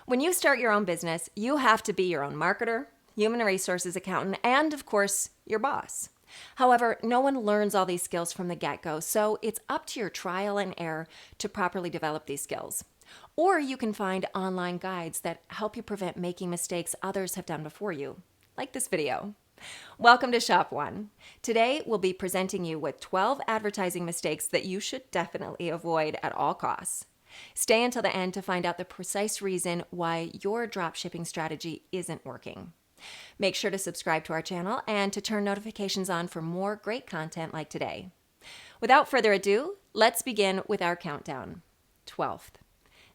When you start your own business, you have to be your own marketer, human resources accountant, and of course, your boss. However, no one learns all these skills from the get-go, so it's up to your trial and error to properly develop these skills. Or you can find online guides that help you prevent making mistakes others have done before you, like this video. Welcome to Shop One. Today, we'll be presenting you with 12 advertising mistakes that you should definitely avoid at all costs. Stay until the end to find out the precise reason why your dropshipping strategy isn't working. Make sure to subscribe to our channel and to turn notifications on for more great content like today. Without further ado, let's begin with our countdown. 12th,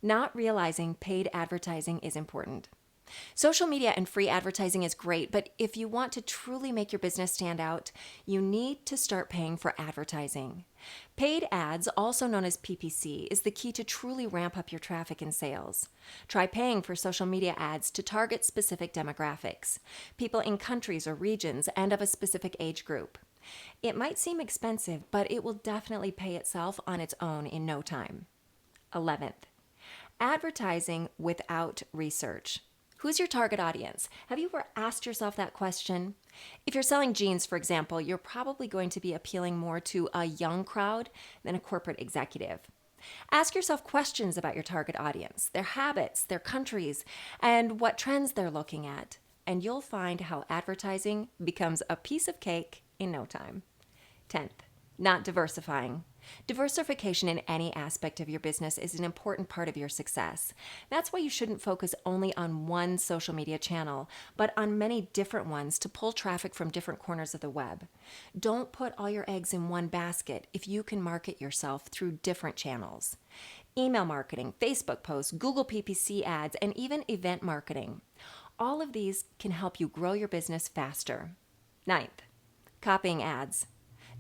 not realizing paid advertising is important. Social media and free advertising is great, but if you want to truly make your business stand out, you need to start paying for advertising. Paid ads, also known as PPC, is the key to truly ramp up your traffic and sales. Try paying for social media ads to target specific demographics, people in countries or regions, and of a specific age group. It might seem expensive, but it will definitely pay itself on its own in no time. 11th, advertising without research. Who's your target audience? Have you ever asked yourself that question? If you're selling jeans, for example, you're probably going to be appealing more to a young crowd than a corporate executive. Ask yourself questions about your target audience, their habits, their countries, and what trends they're looking at, and you'll find how advertising becomes a piece of cake in no time. 10th, not diversifying. Diversification in any aspect of your business is an important part of your success. That's why you shouldn't focus only on one social media channel, but on many different ones to pull traffic from different corners of the web. Don't put all your eggs in one basket if you can market yourself through different channels. Email marketing, Facebook posts, Google PPC ads, and even event marketing. All of these can help you grow your business faster. 9th, copying ads.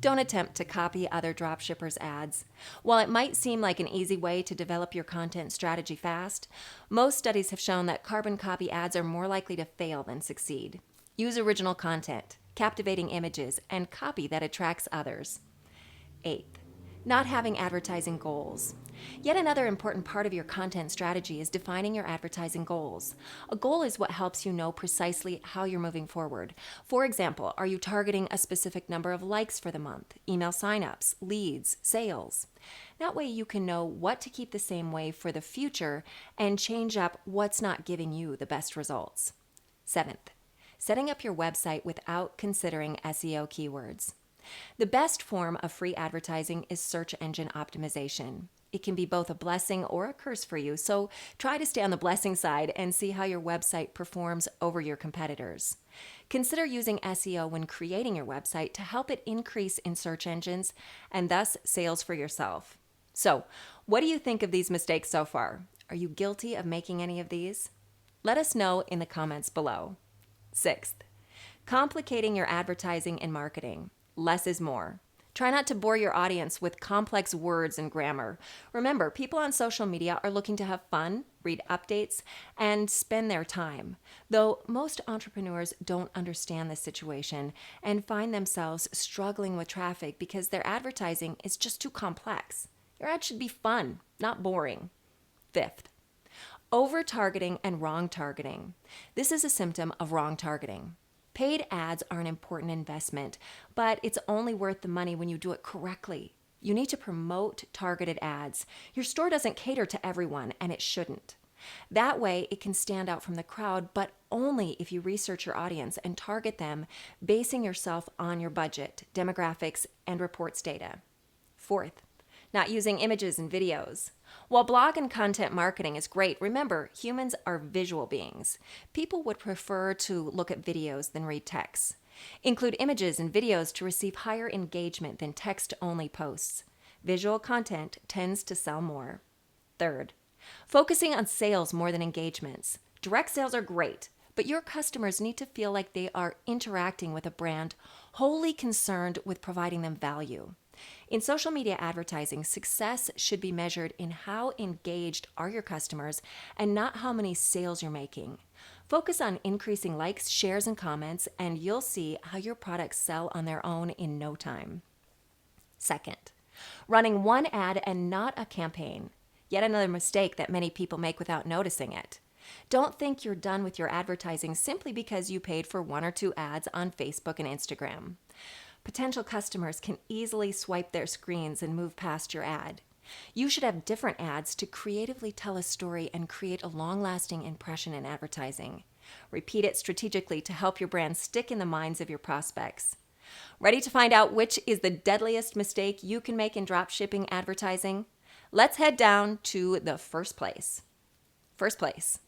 Don't attempt to copy other dropshippers' ads. While it might seem like an easy way to develop your content strategy fast, most studies have shown that carbon copy ads are more likely to fail than succeed. Use original content, captivating images, and copy that attracts others. 8th, not having advertising goals. Yet another important part of your content strategy is defining your advertising goals. A goal is what helps you know precisely how you're moving forward. For example, are you targeting a specific number of likes for the month, email signups, leads, sales? That way you can know what to keep the same way for the future and change up what's not giving you the best results. 7th, setting up your website without considering SEO keywords. The best form of free advertising is search engine optimization. It can be both a blessing or a curse for you, so try to stay on the blessing side and see how your website performs over your competitors. Consider using SEO when creating your website to help it increase in search engines and thus sales for yourself. So, what do you think of these mistakes so far? Are you guilty of making any of these? Let us know in the comments below. 6th, complicating your advertising and marketing. Less is more. Try not to bore your audience with complex words and grammar. Remember, people on social media are looking to have fun, read updates, and spend their time. Though most entrepreneurs don't understand this situation and find themselves struggling with traffic because their advertising is just too complex. Your ad should be fun, not boring. 5th, over-targeting and wrong targeting. This is a symptom of wrong targeting. Paid ads are an important investment, but it's only worth the money when you do it correctly. You need to promote targeted ads. Your store doesn't cater to everyone, and it shouldn't. That way, it can stand out from the crowd, but only if you research your audience and target them, basing yourself on your budget, demographics, and reports data. 4th, not using images and videos. While blog and content marketing is great, remember, humans are visual beings. People would prefer to look at videos than read text. Include images and videos to receive higher engagement than text-only posts. Visual content tends to sell more. 3rd, focusing on sales more than engagements. Direct sales are great, but your customers need to feel like they are interacting with a brand wholly concerned with providing them value. In social media advertising, success should be measured in how engaged are your customers and not how many sales you're making. Focus on increasing likes, shares, and comments, and you'll see how your products sell on their own in no time. 2nd, running one ad and not a campaign. Yet another mistake that many people make without noticing it. Don't think you're done with your advertising simply because you paid for 1 or 2 ads on Facebook and Instagram. Potential customers can easily swipe their screens and move past your ad. You should have different ads to creatively tell a story and create a long-lasting impression in advertising. Repeat it strategically to help your brand stick in the minds of your prospects. Ready to find out which is the deadliest mistake you can make in dropshipping advertising? Let's head down to the first place. First place,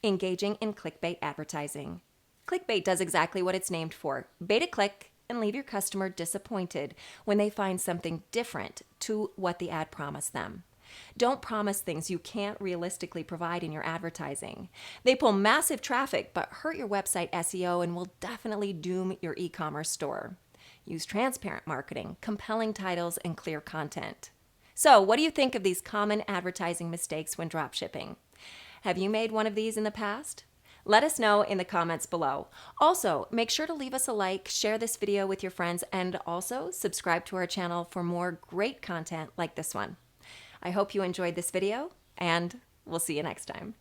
engaging in clickbait advertising. Clickbait does exactly what it's named for. Bait a click and leave your customer disappointed when they find something different to what the ad promised them. Don't promise things you can't realistically provide in your advertising. They pull massive traffic but hurt your website SEO and will definitely doom your e-commerce store. Use transparent marketing, compelling titles, and clear content. So, what do you think of these common advertising mistakes when dropshipping? Have you made one of these in the past? Let us know in the comments below. Also, make sure to leave us a like, share this video with your friends, and also subscribe to our channel for more great content like this one. I hope you enjoyed this video, and we'll see you next time.